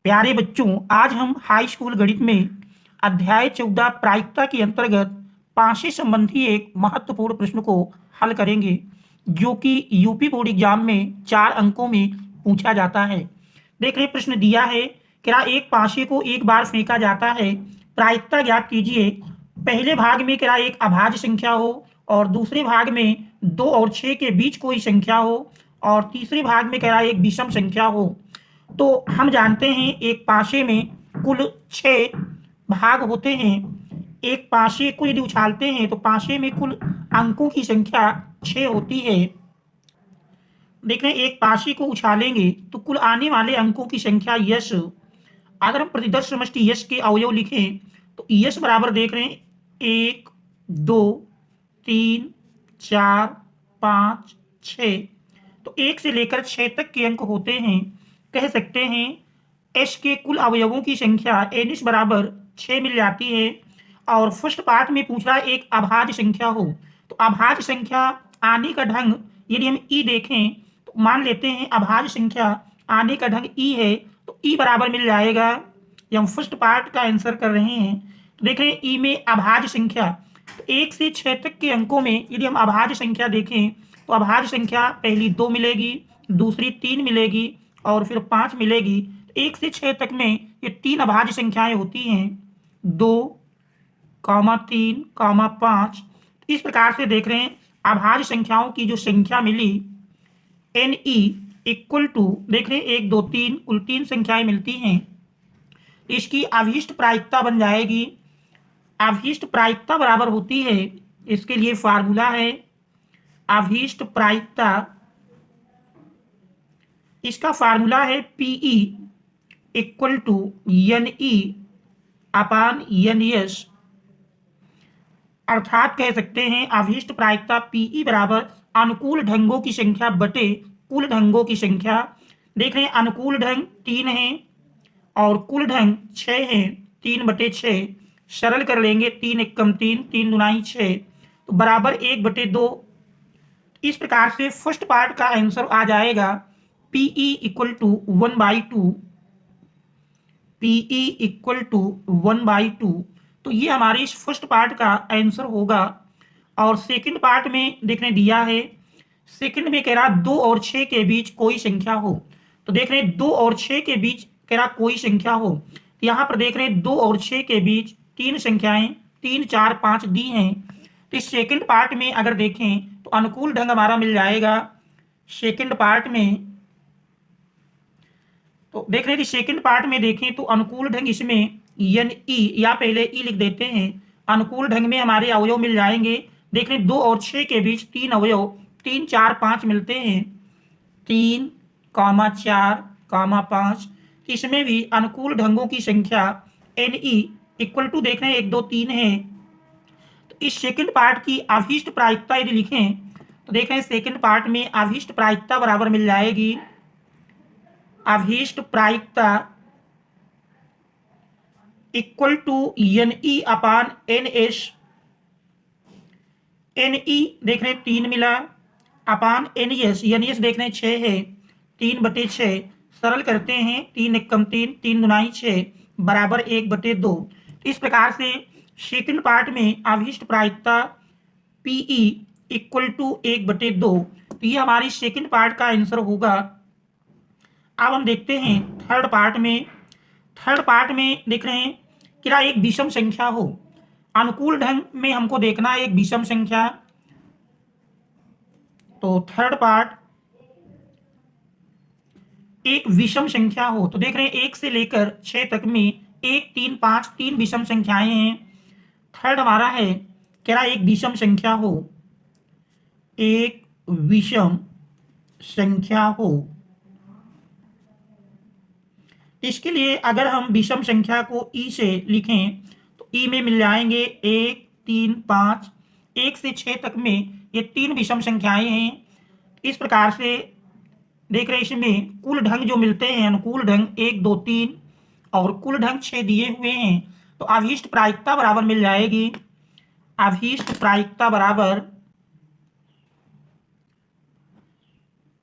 प्यारे बच्चों, आज हम हाई स्कूल गणित में अध्याय 14 प्रायिकता के अंतर्गत पांच संबंधी एक महत्वपूर्ण प्रश्न को हल करेंगे, जो कि यूपी बोर्ड एग्जाम में 4 अंकों में पूछा जाता है। देख रहे प्रश्न दिया है कि एक पांचे को एक बार फेंका जाता है, प्रायिकता ज्ञात कीजिए। पहले भाग में एक अभाज्य संख्या हो और दूसरे भाग में 2 और 6 के बीच कोई संख्या हो और तीसरे भाग में एक विषम संख्या हो। तो हम जानते हैं एक पासे में कुल 6 भाग होते हैं। एक पासे को यदि उछालते हैं तो पासे में कुल अंकों की संख्या 6 होती है। देख रहे हैं एक पासे को उछालेंगे तो कुल आने वाले अंकों की संख्या यश। अगर हम प्रतिदर्श समष्टि यश के अवयव लिखें तो यश बराबर देख रहे हैं 1 2 3 4 5 6। तो 1 से लेकर 6 तक के अंक होते हैं। कह सकते हैं एस के कुल अवयवों की संख्या एनिस बराबर 6 मिल जाती है। और फर्स्ट पार्ट में पूछ रहा है एक अभाज्य संख्या हो, तो अभाज्य संख्या आने का ढंग यदि हम ई देखें तो मान लेते हैं अभाज्य संख्या आने का ढंग ई है, तो ई बराबर मिल जाएगा। ये हम फर्स्ट पार्ट का आंसर कर रहे हैं। तो देख रहे हैं ई में अभाज्य संख्या, तो 1 से 6 तक के अंकों में यदि हम अभाज्य संख्या देखें तो अभाज्य संख्या पहली 2 मिलेगी, दूसरी 3 मिलेगी और फिर 5 मिलेगी। 1 से 6 तक में ये 3 अभाज्य संख्याएं होती हैं, 2, 3, 5। इस प्रकार से देख रहे हैं अभाज्य संख्याओं की जो संख्या मिली एन ई इक्वल टू, देख रहे हैं 1 2 3 कुल 3 संख्याएं मिलती हैं। इसकी अभीष्ट प्रायिकता बन जाएगी। अभीष्ट प्रायिकता बराबर होती है, इसके लिए फार्मूला है अभीष्ट प्रायिकता। इसका फार्मूला है P E equal to n E upon n S. अर्थात कह सकते हैं अभीष्ट प्रायिकता पीई बराबर अनुकूल ढंगों की संख्या बटे कुल ढंगों की संख्या। देख रहे हैं अनुकूल ढंग 3 है और कुल ढंग 6 है, 3 बटे 6। सरल कर लेंगे, 3 एकम 3, 3 दुनाई 6, तो बराबर 1 बटे 2। इस प्रकार से फर्स्ट पार्ट का आंसर आ जाएगा P E equal to 1/2, P E equal to 1/2। तो ये हमारे इस फर्स्ट पार्ट का आंसर होगा। और सेकंड पार्ट में देखने दिया है, सेकंड में कह रहा 2 और 6 के बीच कोई संख्या हो। तो देख रहे हैं 2 और 6 के बीच कह रहा कोई संख्या हो, तो यहाँ पर देख रहे हैं 2 और 6 के बीच 3 संख्याएं 3 4 5 दी हैं। तो इस सेकंड पार्ट में अगर देखें तो अनुकूल ढंग हमारा मिल जाएगा सेकंड पार्ट में। तो देख रहे हैं सेकंड पार्ट में देखें तो अनुकूल ढंग इसमें एन ई, या पहले ई लिख देते हैं। अनुकूल ढंग में हमारे अवयव मिल जाएंगे। देख रहे हैं 2 और 6 के बीच 3 अवयव 3 4 5 मिलते हैं, 3, 4, 5। इसमें भी अनुकूल ढंगों की संख्या एन ई इक्वल टू देख रहे हैं 1 2 3 है। तो इस सेकंड पार्ट की अभीष्ट प्रायिकता यदि लिखें तो देख रहे हैं सेकंड पार्ट में अभीष्ट प्रायिकता बराबर मिल जाएगी अभीष्ट प्रायिकता equal to n E upon n S. N E देख रहे हैं 3 मिला अपान एन एस देख रहे हैं 6 है, 3 बटे 6। सरल करते हैं, 3 एकम 3, 3 दुनाई 6 बराबर 1 बटे 2। इस प्रकार से सेकंड पार्ट में अभीष्ट प्रायिकता पीई इक्वल टू 1 बटे 2। तो ये हमारी सेकंड पार्ट का आंसर होगा। अब हम देखते हैं थर्ड पार्ट में। थर्ड पार्ट में देख रहे हैं कि एक विषम संख्या हो। अनुकूल ढंग में हमको देखना है एक विषम संख्या। तो थर्ड पार्ट एक विषम संख्या हो, तो देख रहे हैं 1 से लेकर 6 तक में 1 3 5 3 विषम संख्याएं हैं। थर्ड हमारा है क्या एक विषम संख्या हो, एक विषम संख्या हो। इसके लिए अगर हम विषम संख्या को ई से लिखें तो ई में मिल जाएंगे 1 3 5। 1 से 6 तक में ये 3 विषम संख्याएं हैं। इस प्रकार से देख रहे हैं इसमें कुल ढंग जो मिलते हैं अनुकूल ढंग 1 2 3 और कुल ढंग 6 दिए हुए हैं। तो अभीष्ट प्रायिकता बराबर मिल जाएगी अभीष्ट प्रायिकता बराबर,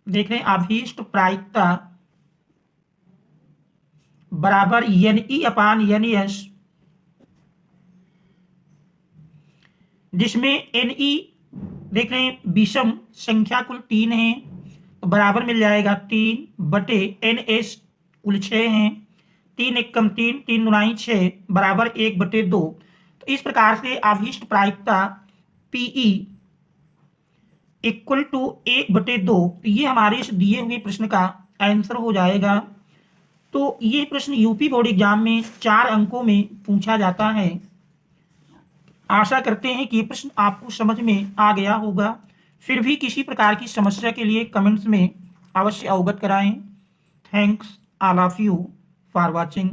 देख रहे हैं अभीष्ट प्रायिकता बराबर NE अपान NS, जिसमें NE देख रहे हैं विषम संख्या कुल 3 है, तो बराबर मिल जाएगा 3 बटे NS कुल 6 हैं, 3 एक कम 3, 3 दुनाई 6 बराबर 1 बटे 2। तो इस प्रकार से अवशिष्ट प्रायिकता PE इक्वल टू 1 बटे 2, तो ये हमारे इस दिए हुए प्रश्न का आंसर हो जाएगा। तो ये प्रश्न यूपी बोर्ड एग्जाम में 4 अंकों में पूछा जाता है। आशा करते हैं कि ये प्रश्न आपको समझ में आ गया होगा। फिर भी किसी प्रकार की समस्या के लिए कमेंट्स में अवश्य अवगत कराएं। Thanks all of you for watching.